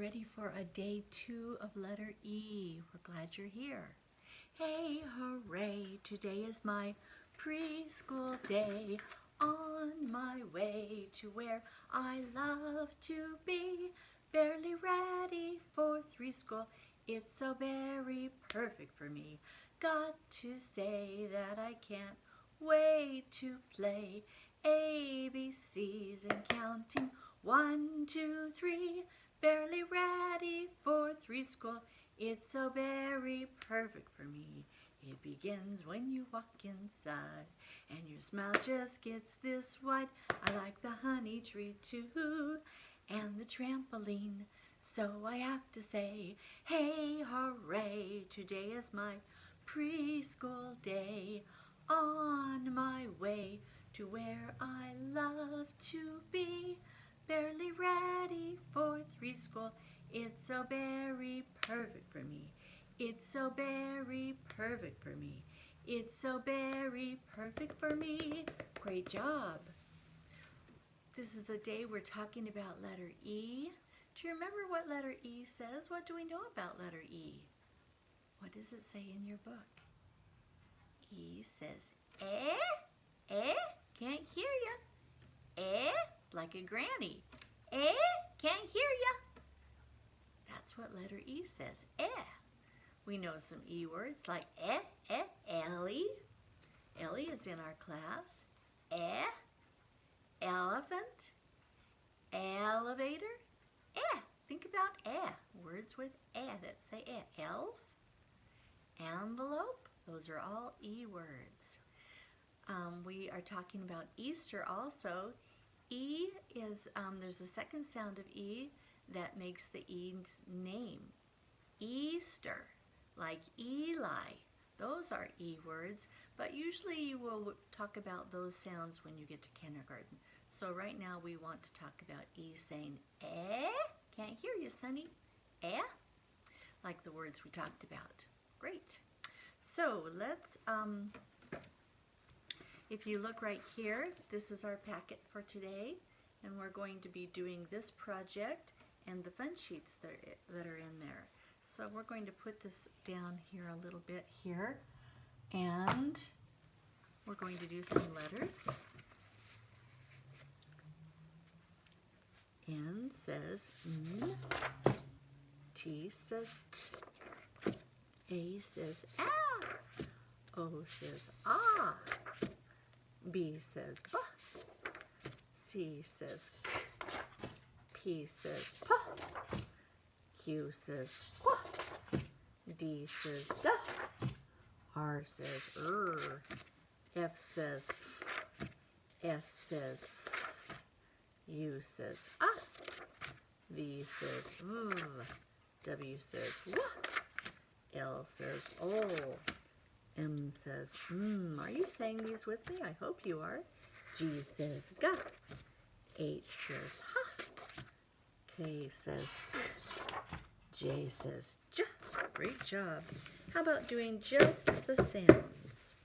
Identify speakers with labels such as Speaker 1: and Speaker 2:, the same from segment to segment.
Speaker 1: ready for a day 2 of letter E. We're glad you're here. Hey, hooray, today is my preschool day. On my way to where I love to be. Barely ready for 3 school. It's so very perfect for me. Got to say that I can't wait to play ABCs and counting 1, 2, 3. Barely ready for 3 school. It's so very perfect for me. It begins when you walk inside and your smile just gets this wide. I like the honey tree too and the trampoline. So I have to say, hey, hooray, today is my preschool day. On my way to where I love to be. Barely ready for 3 school. It's so very perfect for me. It's so very perfect for me. It's so very perfect for me. Great job. This is the day we're talking about letter E. Do you remember what letter E says? What do we know about letter E? What does it say in your book? E says, can't hear ya. Like a granny. Can't hear ya. That's what letter E says, We know some E words like Ellie. Ellie is in our class. Elephant. Elevator. Think about words with that say elf. Envelope. Those are all E words. We are talking about Easter also. E is, there's a second sound of E that makes the E's name. Easter, like Eli. Those are E words, but usually you will talk about those sounds when you get to kindergarten. So right now we want to talk about E saying can't hear you, Sonny. Like the words we talked about. Great. So let's, if you look right here, this is our packet for today, and we're going to be doing this project and the fun sheets that are in there. So we're going to put this down here a little bit here, and we're going to do some letters. N says N, T says T, A says O says ah, B says ba, C says k, P says pa, Q says qua, D says da, R says F says f, S says s, U says ah, V says v, W says wah, L says oh, M says Are you saying these with me? I hope you are. G says ga, H says ha, K says J says ja. Great job. How about doing just the sounds?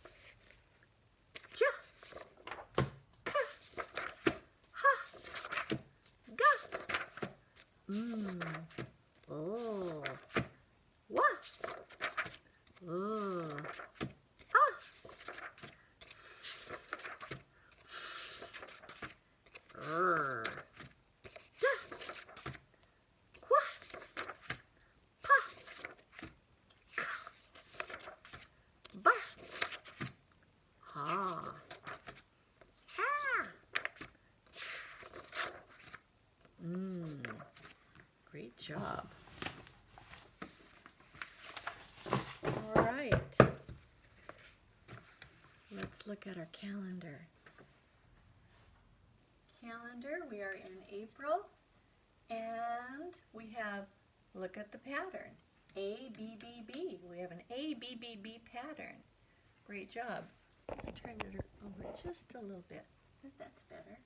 Speaker 1: Ja, ka, ha, ga, oh, wa, oh, ah, s, ja, qua, pa, ka, ba, ha, Great job. All right. Let's look at our calendar. We are in April, and we have, look at the pattern, A, B, B, B. We have an A, B, B, B pattern. Great job. Let's turn it over just a little bit. That's better.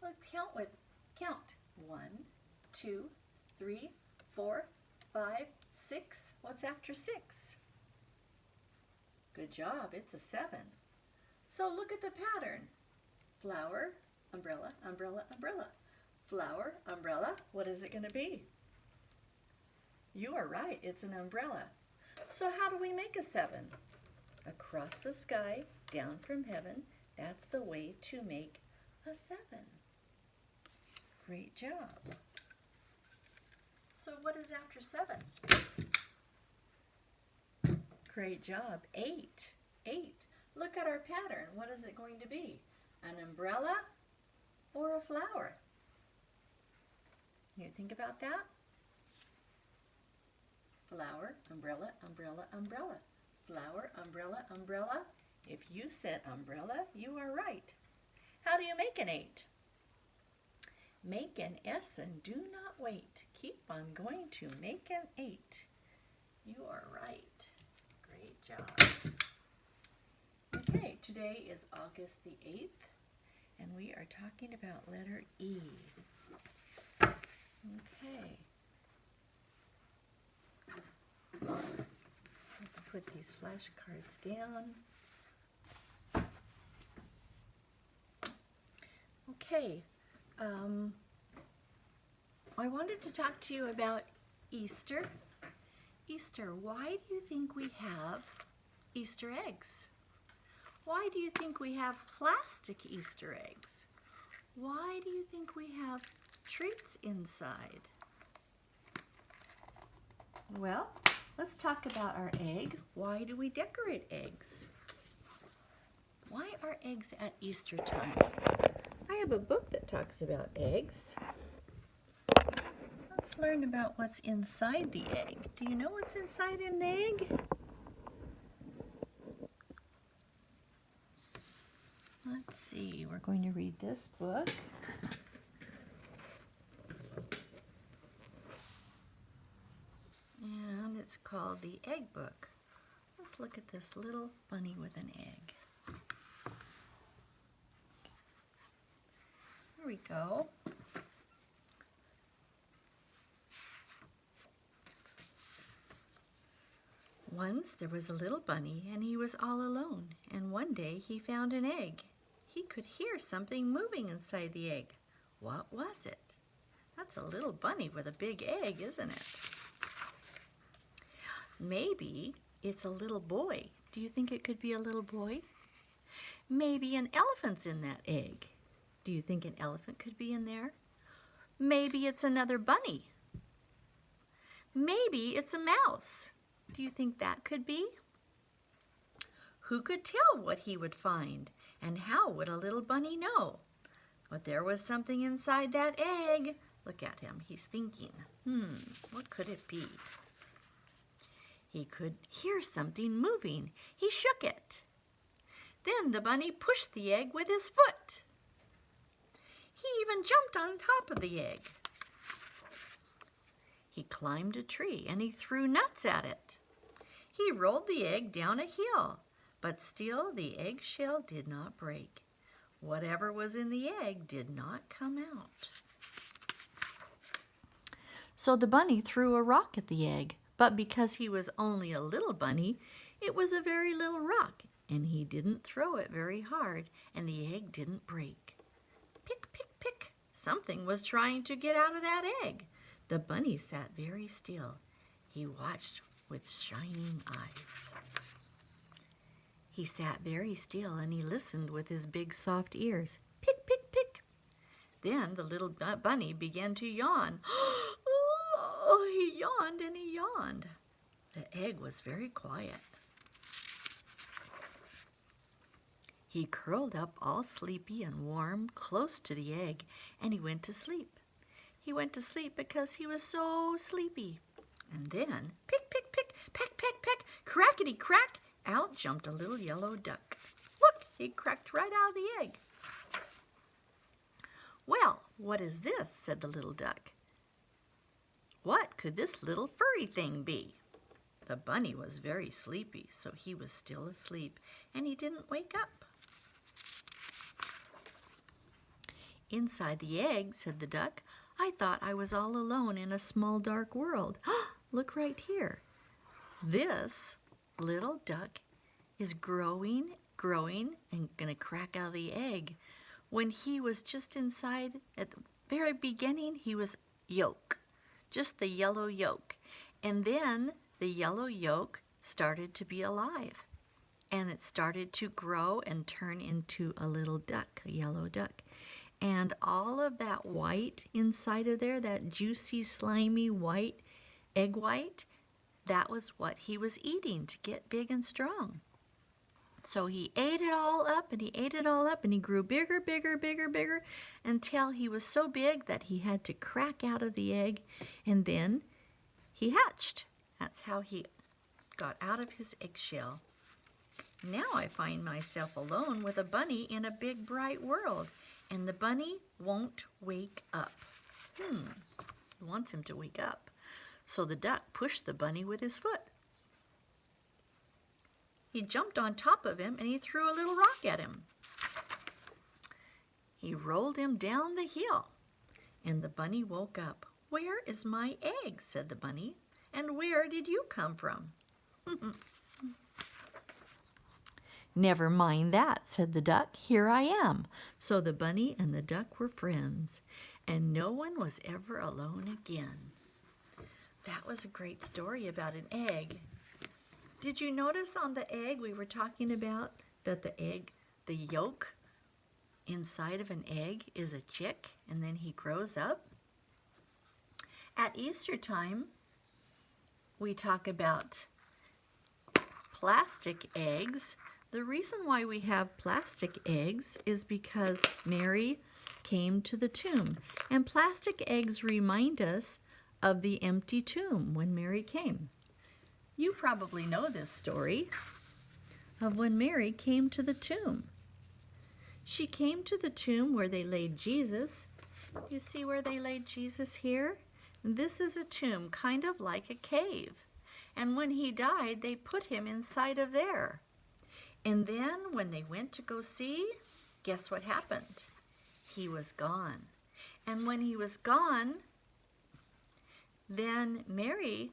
Speaker 1: Let's count. 1, 2, 3, 4, 5, 6. What's after 6? Good job. It's a 7. So look at the pattern. Flower, umbrella, umbrella, umbrella. Flower, umbrella. What is it going to be? You are right, it's an umbrella. So how do we make a 7? Across the sky, down from heaven, that's the way to make a 7. Great job. So what is after 7? Great job. 8. 8. Look at our pattern. What is it going to be? An umbrella or a flower? You think about that? Flower, umbrella, umbrella, umbrella. Flower, umbrella, umbrella. If you said umbrella, you are right. How do you make an 8? Make an S and do not wait. Keep on going to make an 8. You are right. Great job. Okay, today is August the 8th, and we are talking about letter E. Okay. Put these flashcards down. Okay. I wanted to talk to you about Easter. Easter, why do you think we have Easter eggs? Why do you think we have plastic Easter eggs? Why do you think we have treats inside? Well, let's talk about our egg. Why do we decorate eggs? Why are eggs at Easter time? I have a book that talks about eggs. Let's learn about what's inside the egg. Do you know what's inside an egg? Let's see, we're going to read this book. And it's called The Egg Book. Let's look at this little bunny with an egg. Here we go. Once there was a little bunny and he was all alone, and one day he found an egg. He could hear something moving inside the egg. What was it? That's a little bunny with a big egg, isn't it? Maybe it's a little boy. Do you think it could be a little boy? Maybe an elephant's in that egg. Do you think an elephant could be in there? Maybe it's another bunny. Maybe it's a mouse. Do you think that could be? Who could tell what he would find? And how would a little bunny know? But there was something inside that egg. Look at him, he's thinking, what could it be? He could hear something moving. He shook it. Then the bunny pushed the egg with his foot. He even jumped on top of the egg. He climbed a tree and he threw nuts at it. He rolled the egg down a hill, but still the eggshell did not break. Whatever was in the egg did not come out. So the bunny threw a rock at the egg, but because he was only a little bunny, it was a very little rock, and he didn't throw it very hard, and the egg didn't break. Pick, pick, pick. Something was trying to get out of that egg. The bunny sat very still. He watched with shining eyes. He sat very still and he listened with his big soft ears. Pick, pick, pick. Then the little bunny began to yawn. Oh, he yawned and he yawned. The egg was very quiet. He curled up all sleepy and warm close to the egg, and he went to sleep. He went to sleep because he was so sleepy. And then, pick, pick, pick, peck, peck, peck, crackety crack, out jumped a little yellow duck. Look, he cracked right out of the egg. Well, what is this? Said the little duck. What could this little furry thing be? The bunny was very sleepy, so he was still asleep, and he didn't wake up. Inside the egg, said the duck, I thought I was all alone in a small dark world. Look right here. This little duck is growing, and gonna crack out of the egg. When he was just inside, at the very beginning, he was yolk, just the yellow yolk. And then the yellow yolk started to be alive. And it started to grow and turn into a little duck, a yellow duck. And all of that white inside of there, that juicy, slimy white, egg white, that was what he was eating to get big and strong. So he ate it all up, and he ate it all up, and he grew bigger, bigger, bigger, bigger, until he was so big that he had to crack out of the egg, and then he hatched. That's how he got out of his eggshell. Now I find myself alone with a bunny in a big, bright world, and the bunny won't wake up. He wants him to wake up. So the duck pushed the bunny with his foot. He jumped on top of him and he threw a little rock at him. He rolled him down the hill, and the bunny woke up. "Where is my egg?" said the bunny. "And where did you come from?" "Never mind that," said the duck. "Here I am." So the bunny and the duck were friends, and no one was ever alone again. That was a great story about an egg. Did you notice on the egg we were talking about that the yolk inside of an egg is a chick, and then he grows up? At Easter time, we talk about plastic eggs. The reason why we have plastic eggs is because Mary came to the tomb. And plastic eggs remind us of the empty tomb when Mary came. You probably know this story of when Mary came to the tomb. She came to the tomb where they laid Jesus. You see where they laid Jesus here? This is a tomb, kind of like a cave. And when he died, they put him inside of there. And then when they went to go see, guess what happened? He was gone. And when he was gone, then Mary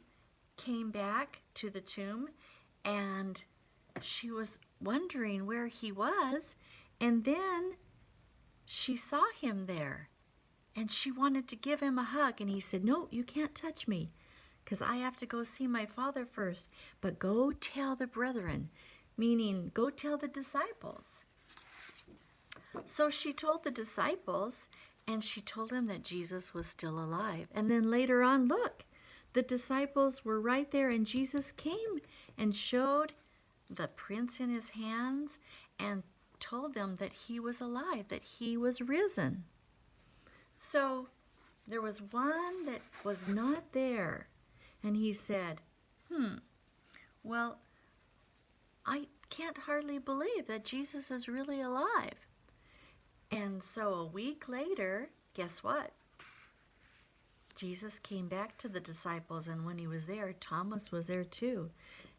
Speaker 1: came back to the tomb, and she was wondering where he was, and then she saw him there, and she wanted to give him a hug, and he said, "No, you can't touch me, because I have to go see my Father first, but go tell the brethren," meaning go tell the disciples. So she told the disciples, and she told them that Jesus was still alive. And then later on, look, the disciples were right there, and Jesus came and showed the prints in his hands and told them that he was alive, that he was risen. So there was one that was not there, and he said, well, I can't hardly believe that Jesus is really alive. And so a week later, guess what? Jesus came back to the disciples, and when he was there, Thomas was there too.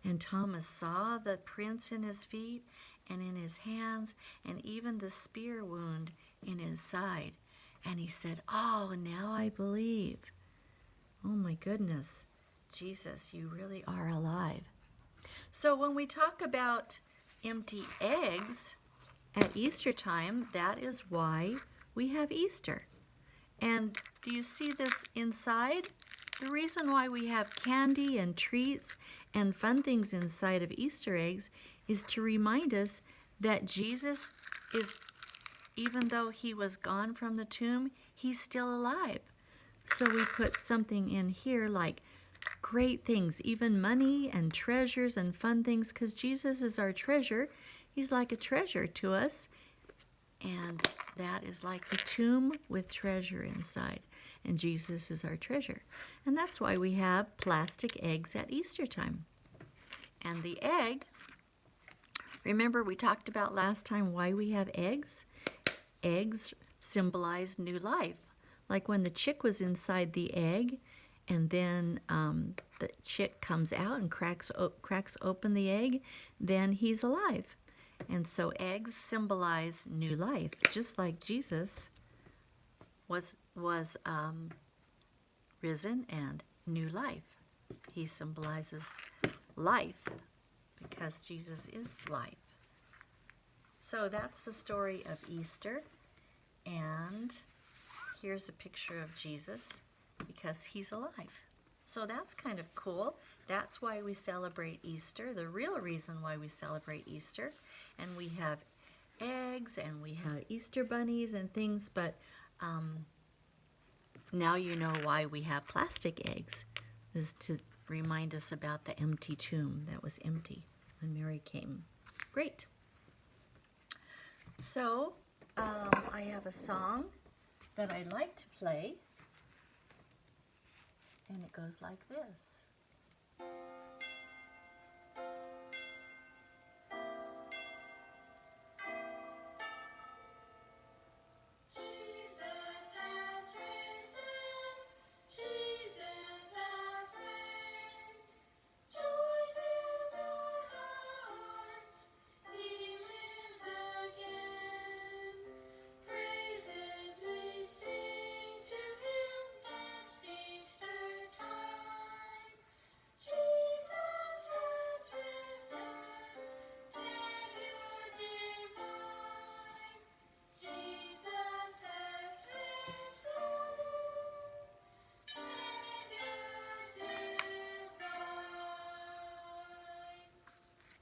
Speaker 1: And Thomas saw the prints in his feet and in his hands, and even the spear wound in his side. And he said, "Oh, now I believe." Oh my goodness, Jesus, you really are alive. So when we talk about empty eggs at Easter time, that is why we have Easter. And do you see this inside? The reason why we have candy and treats and fun things inside of Easter eggs is to remind us that Jesus is, even though he was gone from the tomb, he's still alive. So we put something in here like great things, even money and treasures and fun things, because Jesus is our treasure. He's like a treasure to us. And that is like the tomb with treasure inside. And Jesus is our treasure. And that's why we have plastic eggs at Easter time. And the egg, remember we talked about last time why we have eggs? Eggs symbolize new life. Like when the chick was inside the egg, and then the chick comes out and cracks open the egg, then he's alive. And so eggs symbolize new life, just like Jesus was risen and new life. He symbolizes life because Jesus is life. So that's the story of Easter. And here's a picture of Jesus because he's alive. So that's kind of cool. That's why we celebrate Easter, the real reason why we celebrate Easter. And we have eggs and we have Easter bunnies and things, but now you know why we have plastic eggs. This is to remind us about the empty tomb that was empty when Mary came. Great. So I have a song that I like to play, and it goes like this.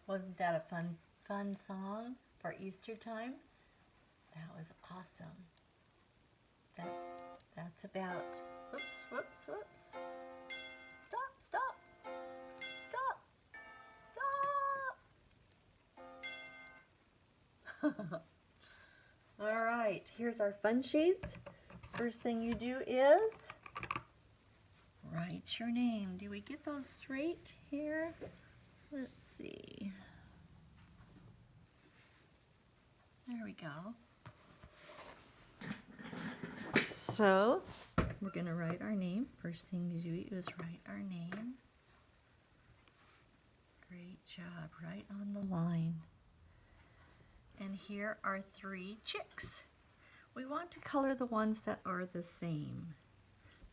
Speaker 1: Wasn't that a fun song for Easter time? That was awesome. That's about, whoops. Stop. All right, here's our fun sheets. First thing you do is write your name. Do we get those straight here? Let's see. There we go. So we're going to write our name. First thing to do is write our name. Great job, right on the line. And here are 3 chicks. We want to color the ones that are the same.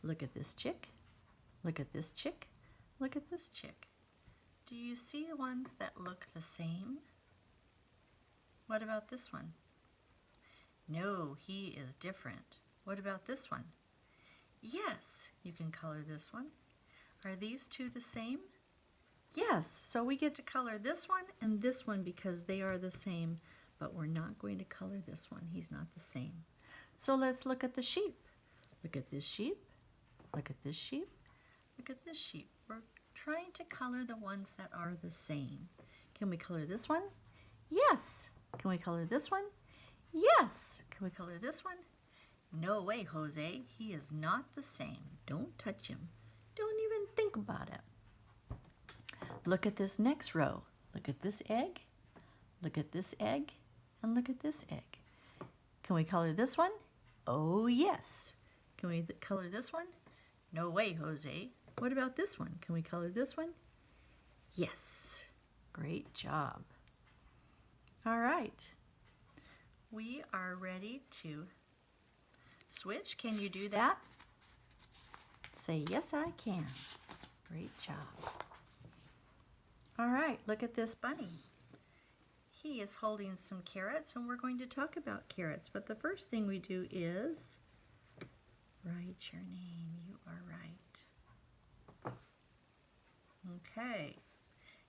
Speaker 1: Look at this chick. Look at this chick. Look at this chick. Do you see ones that look the same? What about this one? No, he is different. What about this one? Yes, you can color this one. Are these 2 the same? Yes, so we get to color this one and this one because they are the same, but we're not going to color this one. He's not the same. So let's look at the sheep. Look at this sheep. Look at this sheep. Look at this sheep. We're trying to color the ones that are the same. Can we color this one? Yes. Can we color this one? Yes. Can we color this one? No way, Jose. He is not the same. Don't touch him. Don't even think about it. Look at this next row. Look at this egg. Look at this egg. And look at this egg. Can we color this one? Oh, yes. Can we color this one? No way, Jose. What about this one? Can we color this one? Yes. Great job. All right. We are ready to switch. Can you do that? Say, yes, I can. Great job. All right, look at this bunny. He is holding some carrots, and we're going to talk about carrots. But the first thing we do is write your name. You are right. Okay.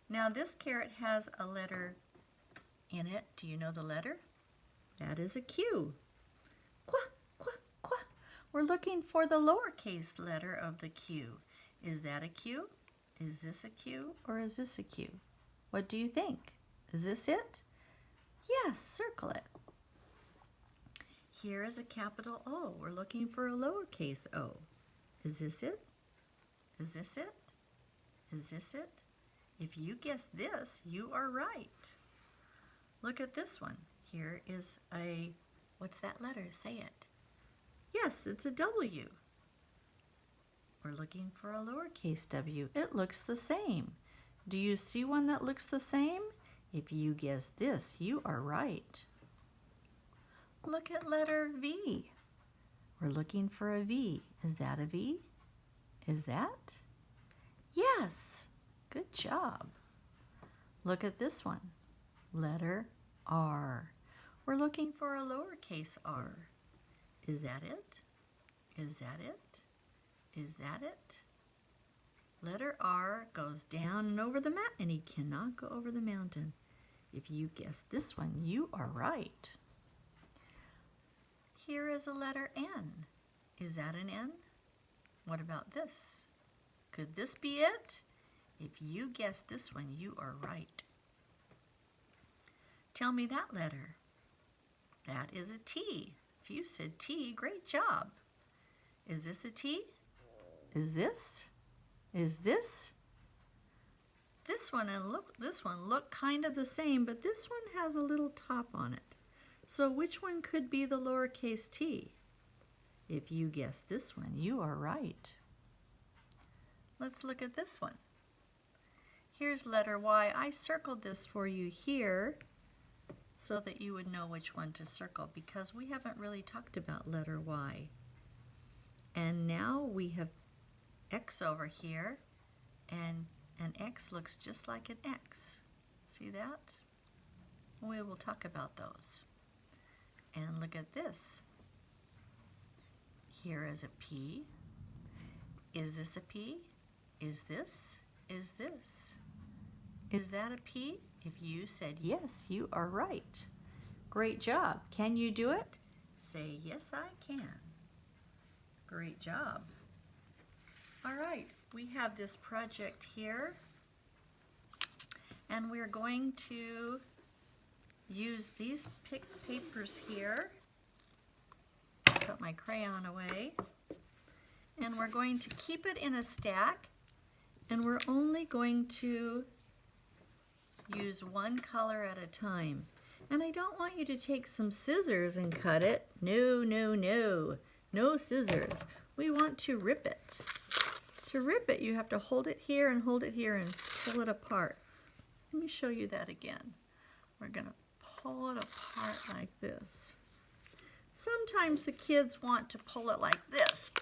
Speaker 1: Now this carrot has a letter in it. Do you know the letter? That is a Q. Qua, qua, qua. We're looking for the lowercase letter of the Q. Is that a Q? Is this a Q or is this a Q? What do you think? Is this it? Yes, circle it. Here is a capital O. We're looking for a lowercase o. Is this it? Is this it? Is this it? If you guess this, you are right. Look at this one. Here is a, what's that letter? Say it. Yes, it's a W. We're looking for a lowercase w. It looks the same. Do you see one that looks the same? If you guess this, you are right. Look at letter V. We're looking for a V. Is that a V? Is that? Yes. Good job. Look at this one. Letter R. We're looking for a lowercase r. Is that it? Is that it? Is that it? Letter R goes down and over the mountain, and he cannot go over the mountain. If you guessed this one, you are right. Here is a letter N. Is that an N? What about this? Could this be it? If you guessed this one, you are right. Tell me that letter. That is a T. If you said T, great job. Is this a T? Is this? Is this? This one and this one look kind of the same, but this one has a little top on it. So which one could be the lowercase t? If you guess this one, you are right. Let's look at this one. Here's letter Y. I circled this for you here so that you would know which one to circle, because we haven't really talked about letter Y. And now we have X over here, and an X looks just like an X. See that? We will talk about those. And look at this. Here is a P. Is this a P? Is this? Is this? Is that a P? If you said yes, you are right. Great job. Can you do it? Say, yes, I can. Great job. All right, we have this project here, and we're going to use these papers here. Put my crayon away, and we're going to keep it in a stack, and we're only going to use one color at a time. And I don't want you to take some scissors and cut it. No, no, no. No scissors. We want to rip it. To rip it, you have to hold it here and pull it apart. Let me show you that again. We're going to pull it apart like this. Sometimes the kids want to pull it like this.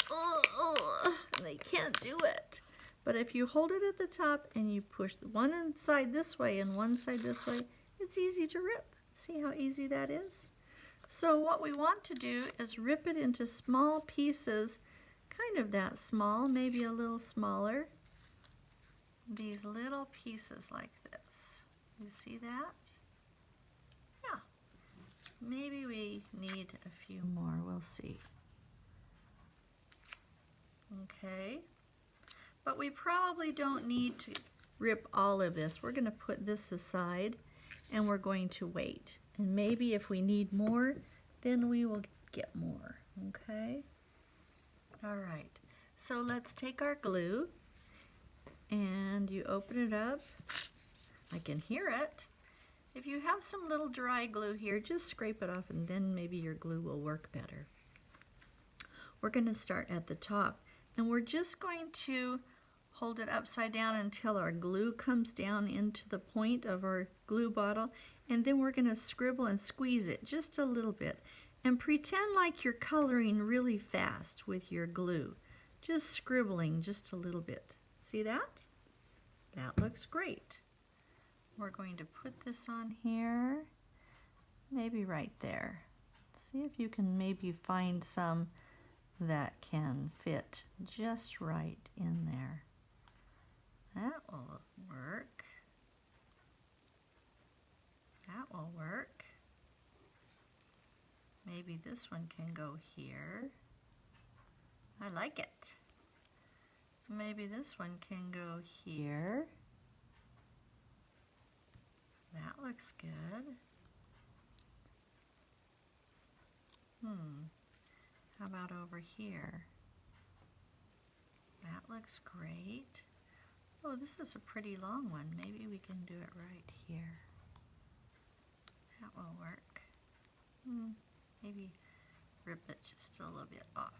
Speaker 1: And they can't do it. But if you hold it at the top and you push one side this way and one side this way, it's easy to rip. See how easy that is? So what we want to do is rip it into small pieces, kind of that small, maybe a little smaller. These little pieces like this. You see that? Yeah. Maybe we need a few more. We'll see. Okay. But we probably don't need to rip all of this. We're going to put this aside and we're going to wait. And maybe if we need more, then we will get more. Okay? All right. So let's take our glue and you open it up. I can hear it. If you have some little dry glue here, just scrape it off and then maybe your glue will work better. We're going to start at the top and we're just going to hold it upside down until our glue comes down into the point of our glue bottle, and then we're going to scribble and squeeze it just a little bit and pretend like you're coloring really fast with your glue, just scribbling just a little bit. See that? That looks great. We're going to put this on here, maybe right there. See if you can maybe find some that can fit just right in there. That will work. That will work. Maybe this one can go here. I like it. Maybe this one can go here. That looks good. How about over here? That looks great. Oh, this is a pretty long one. Maybe we can do it right here. That will work. Maybe rip it just a little bit off.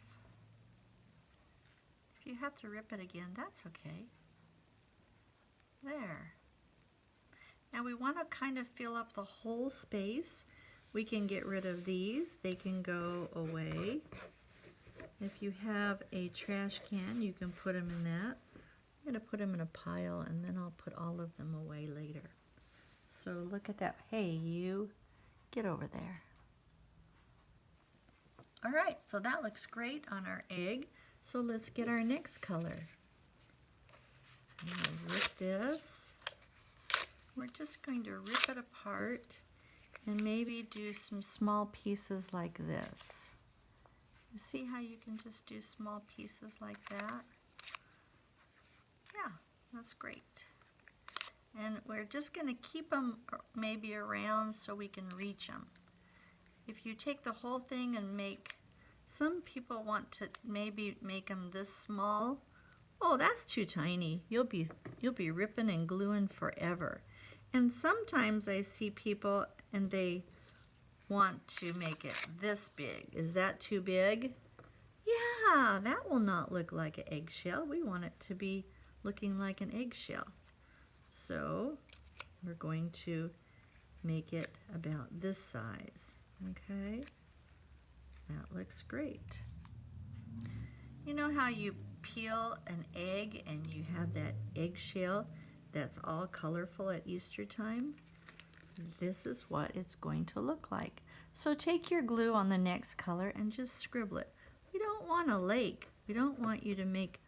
Speaker 1: If you have to rip it again, that's okay. There. Now we want to kind of fill up the whole space. We can get rid of these. They can go away. If you have a trash can, you can put them in that. I'm going to put them in a pile and then I'll put all of them away later. So look at that. Hey, you, get over there. All right, so that looks great on our egg. So let's get our next color. I'm going to rip this. We're just going to rip it apart and maybe do some small pieces like this. You see how you can just do small pieces like that? Yeah, that's great. And we're just going to keep them maybe around so we can reach them. If you take the whole thing and some people want to maybe make them this small. Oh, that's too tiny. You'll be ripping and gluing forever. And sometimes I see people and they want to make it this big. Is that too big? Yeah, that will not look like an eggshell. We want it to be looking like an eggshell. So we're going to make it about this size. Okay, that looks great. You know how you peel an egg and you have that eggshell that's all colorful at Easter time? This is what it's going to look like. So take your glue on the next color and just scribble it. We don't want a lake. We don't want you to make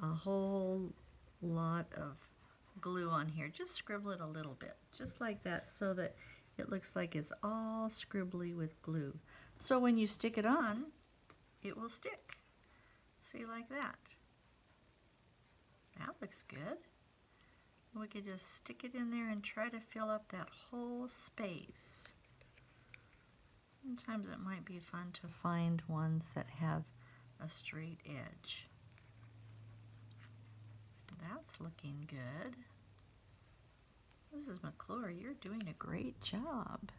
Speaker 1: a whole lot of glue on here. Just scribble it a little bit, just like that, so that it looks like it's all scribbly with glue. So when you stick it on, it will stick. See, like that. That looks good. We could just stick it in there and try to fill up that whole space. Sometimes it might be fun to find ones that have a straight edge. That's looking good. Mrs. McClure, you're doing a great job.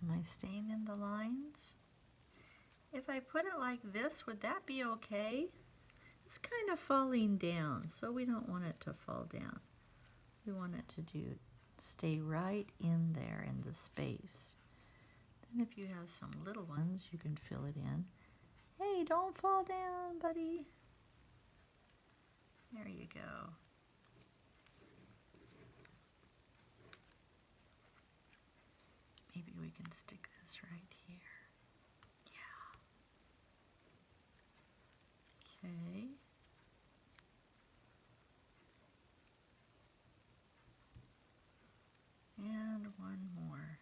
Speaker 1: Am I staying in the lines? If I put it like this, would that be okay? It's kind of falling down, so we don't want it to fall down. We want it to stay right in there in the space. Then if you have some little ones, you can fill it in. Hey, don't fall down, buddy. There you go. Maybe we can stick this right here. Yeah. Okay. And one more.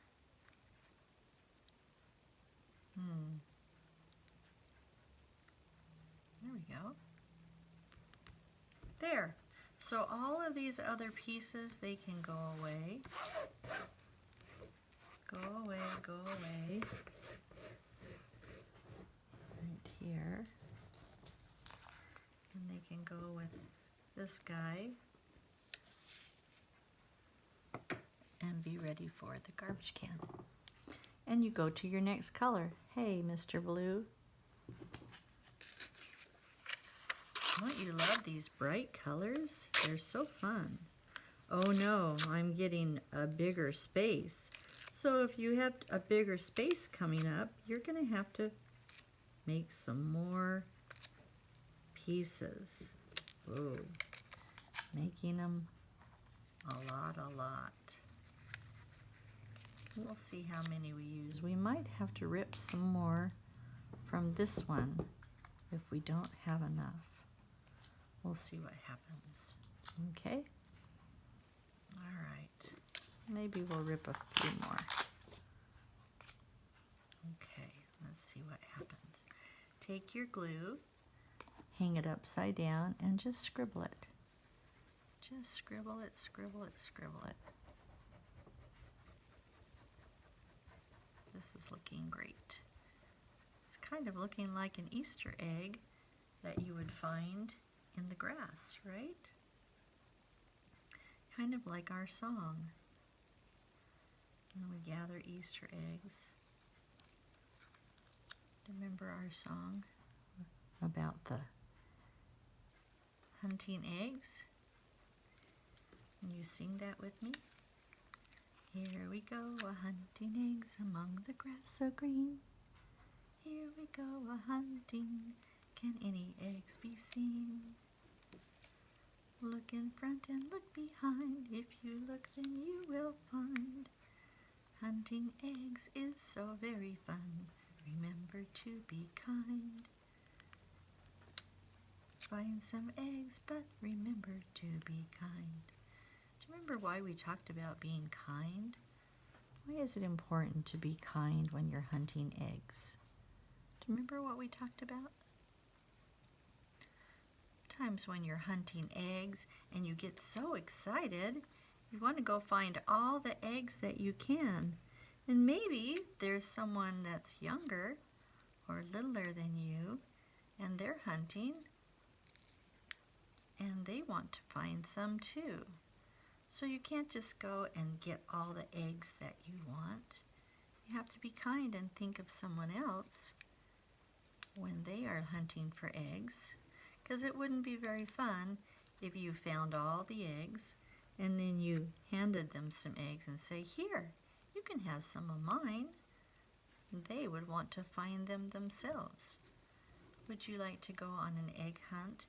Speaker 1: There we go. There. So all of these other pieces, they can go away. Go away, go away. Right here. And they can go with this guy. And be ready for the garbage can. And you go to your next color. Hey, Mr. Blue. Don't you love these bright colors? They're so fun. Oh no, I'm getting a bigger space. So if you have a bigger space coming up, you're going to have to make some more pieces. Whoa. Making them a lot. We'll see how many we use. We might have to rip some more from this one if we don't have enough. We'll see what happens. Okay? All right. Maybe we'll rip a few more. Okay, let's see what happens. Take your glue, hang it upside down, and just scribble it. Just scribble it, scribble it, scribble it. This is looking great. It's kind of looking like an Easter egg that you would find in the grass, right? Kind of like our song. And we gather Easter eggs. Remember our song about the hunting eggs? Can you sing that with me? Here we go, a-hunting eggs among the grass so green. Here we go, a-hunting, can any eggs be seen? Look in front and look behind, if you look then you will find. Hunting eggs is so very fun, remember to be kind. find some eggs, but remember to be kind. Do you remember why we talked about being kind? Why is it important to be kind when you're hunting eggs? Do you remember what we talked about? Sometimes when you're hunting eggs and you get so excited, you want to go find all the eggs that you can. And maybe there's someone that's younger or littler than you, and they're hunting, and they want to find some too. So you can't just go and get all the eggs that you want. You have to be kind and think of someone else when they are hunting for eggs, because it wouldn't be very fun if you found all the eggs and then you handed them some eggs and say, "Here, you can have some of mine." They would want to find them themselves. Would you like to go on an egg hunt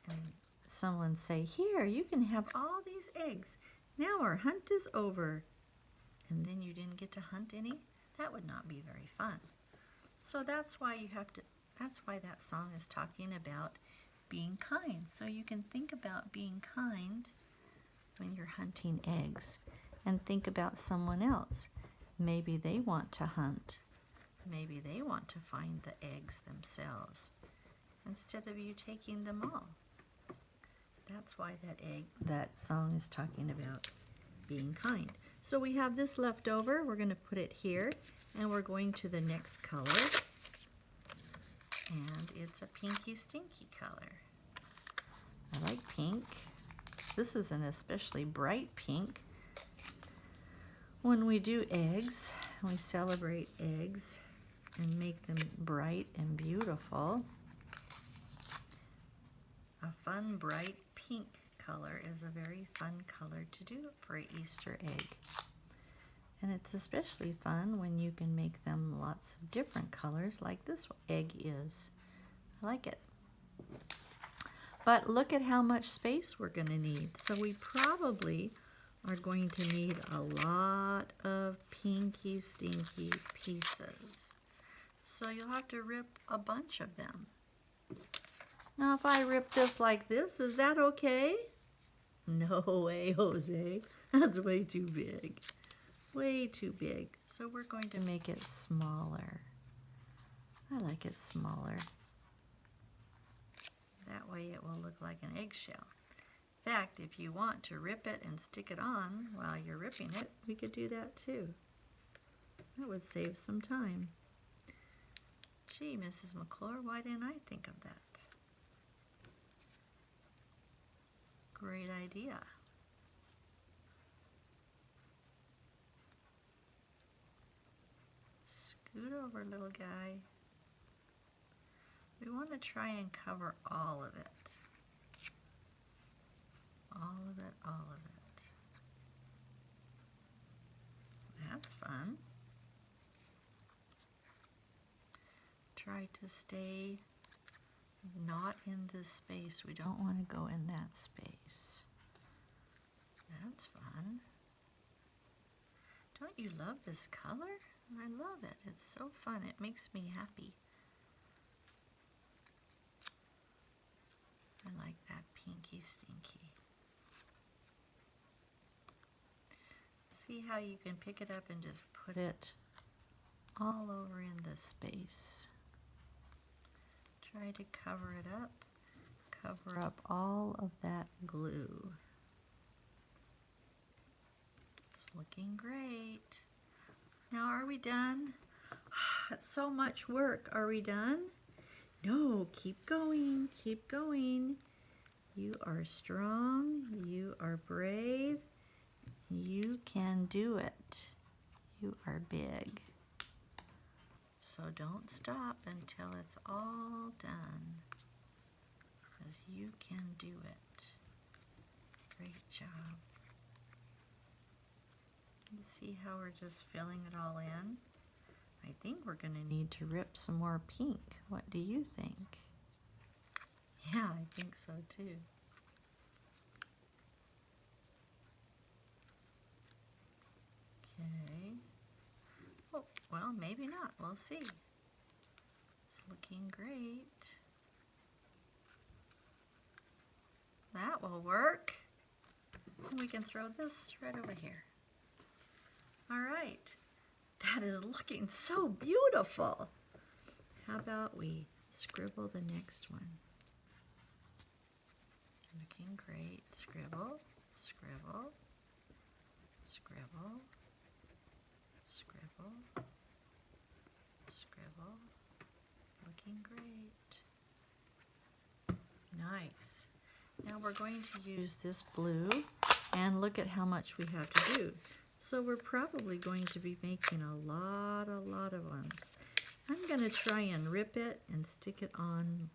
Speaker 1: and someone say, "Here, you can have all these eggs. Now our hunt is over." And then you didn't get to hunt any? That would not be very fun. So that's why that song is talking about being kind. So you can think about being kind when you're hunting eggs, and think about someone else. Maybe they want to hunt. Maybe they want to find the eggs themselves instead of you taking them all. That's why that song is talking about being kind. So we have this left over. We're going to put it here, and we're going to the next color. And it's a pinky stinky color. I like pink. This is an especially bright pink. When we do eggs, we celebrate eggs and make them bright and beautiful. A fun, bright pink color is a very fun color to do for an Easter egg. And it's especially fun when you can make them lots of different colors like this egg is. I like it. But look at how much space we're going to need. So we probably are going to need a lot of pinky stinky pieces. So you'll have to rip a bunch of them. Now if I rip this like this, is that okay? No way, Jose. That's way too big. Way too big. So we're going to make it smaller. I like it smaller. That way it will look like an eggshell. In fact, if you want to rip it and stick it on while you're ripping it, we could do that too. That would save some time. Gee, Mrs. McClure, why didn't I think of that? Great idea. Scoot over, little guy. We want to try and cover all of it. All of it, all of it. That's fun. Try to stay not in this space. We don't want to go in that space. That's fun. Don't you love this color? I love it. It's so fun. It makes me happy. I like that pinky stinky. See how you can pick it up and just put it all over in this space. Try to cover it up. Cover up all of that glue. It's looking great. Now are we done? That's so much work. Are we done? No, keep going, keep going. You are strong, you are brave, you can do it. You are big. So don't stop until it's all done, because you can do it. Great job. You see how we're just filling it all in? I think we're going to need to rip some more pink. What do you think? Yeah, I think so too. Okay. Oh, well, maybe not. We'll see. It's looking great. That will work. And we can throw this right over here. All right. That is looking so beautiful. How about we scribble the next one? Looking great. Scribble, scribble, scribble, scribble, scribble. Looking great. Nice. Now we're going to use this blue and look at how much we have to do. So we're probably going to be making a lot of ones. I'm going to try and rip it and stick it on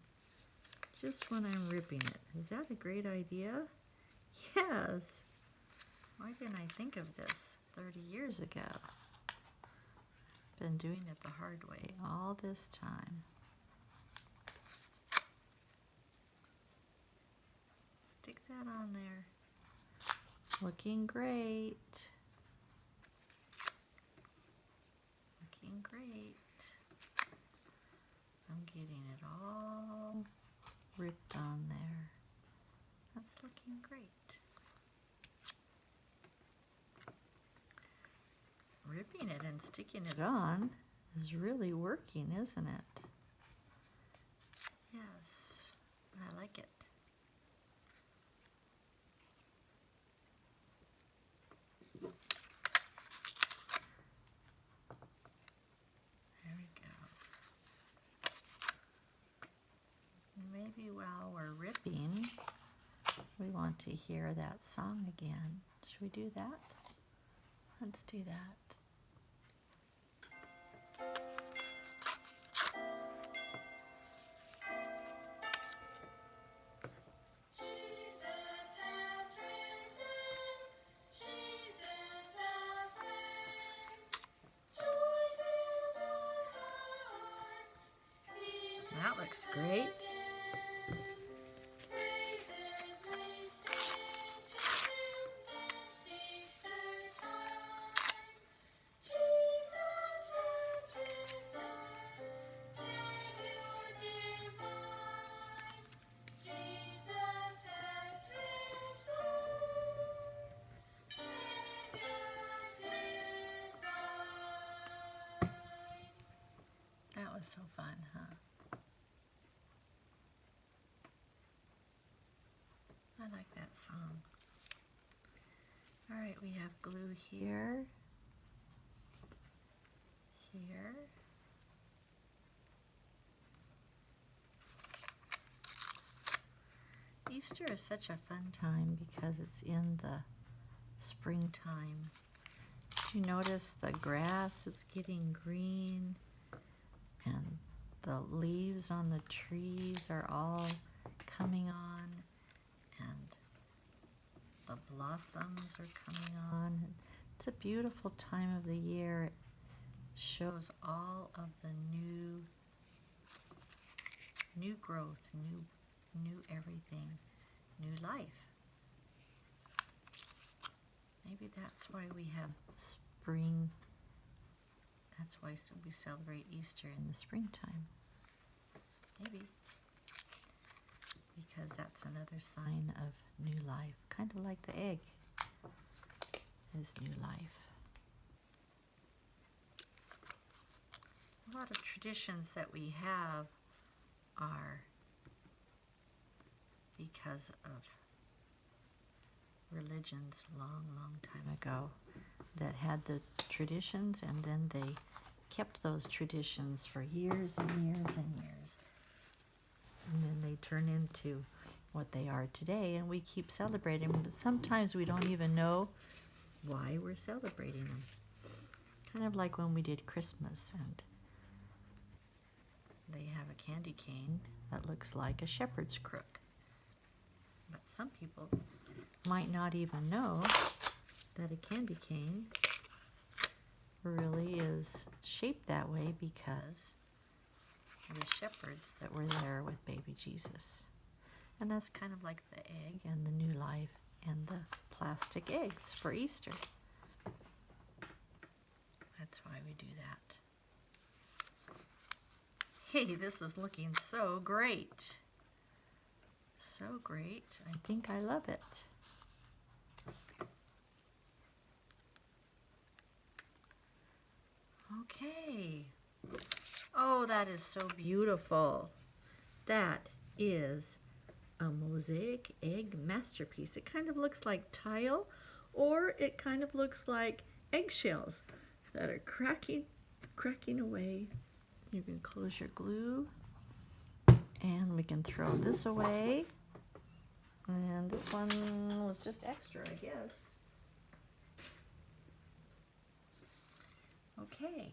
Speaker 1: just when I'm ripping it. Is that a great idea? Yes. Why didn't I think of this 30 years ago? Been doing it the hard way all this time. Stick that on there. Looking great. Looking great. I'm getting it all ripped on there. That's looking great. Ripping it and sticking it on is really working, isn't it? Yes, I like it. There we go. Maybe while we're ripping, we want to hear that song again. Should we do that? Let's do that. That looks great. That was so fun, huh? I like that song. All right, we have glue here, here. Easter is such a fun time because it's in the springtime. Did you notice the grass? It's getting green, and the leaves on the trees are all coming on, and the blossoms are coming on. It's a beautiful time of the year. It shows all of the new growth, new everything, new life. Maybe that's why we have spring. That's why we celebrate Easter in the springtime. Maybe. Because that's another sign of new life. Kind of like the egg is new life. A lot of traditions that we have are because of religions long time ago that had the traditions, and then they kept those traditions for years and years and years. And then they turn into what they are today, and we keep celebrating them, but sometimes we don't even know why we're celebrating them. Kind of like when we did Christmas, and they have a candy cane that looks like a shepherd's crook. But some people might not even know that a candy cane really is shaped that way because of the shepherds that were there with baby Jesus. And that's kind of like the egg and the new life and the plastic eggs for Easter. That's why we do that. Hey, this is looking so great. So great. I think I love it. Okay. Oh, that is so beautiful. That is a mosaic egg masterpiece. It kind of looks like tile, or it kind of looks like eggshells that are cracking away. You can close your glue, and we can throw this away. And this one was just extra, I guess. Okay.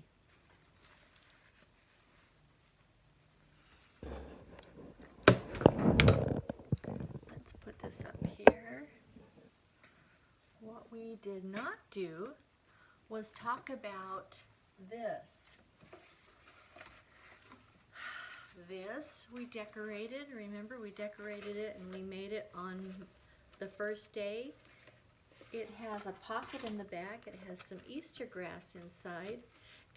Speaker 1: Let's put this up here. What we did not do was talk about this. This we decorated. Remember, we decorated it and we made it on the first day. It has a pocket in the back. It has some Easter grass inside.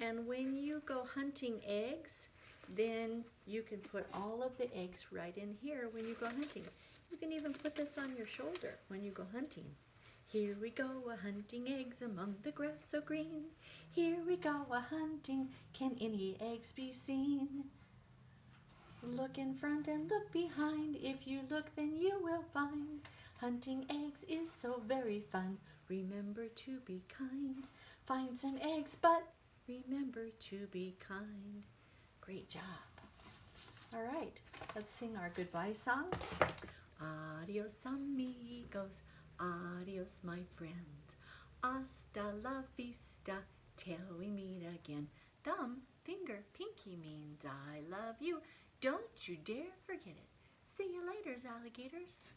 Speaker 1: And when you go hunting eggs, then you can put all of the eggs right in here when you go hunting. You can even put this on your shoulder when you go hunting. Here we go a-hunting eggs among the grass so green. Here we go a-hunting, can any eggs be seen? Look in front and look behind, if you look then you will find. Hunting eggs is so very fun, remember to be kind. Find some eggs, but remember to be kind. Great job. All right, let's sing our goodbye song. Adios amigos, adios my friends. Hasta la vista, till we meet again. Thumb, finger, pinky means I love you. Don't you dare forget it. See you later, alligators.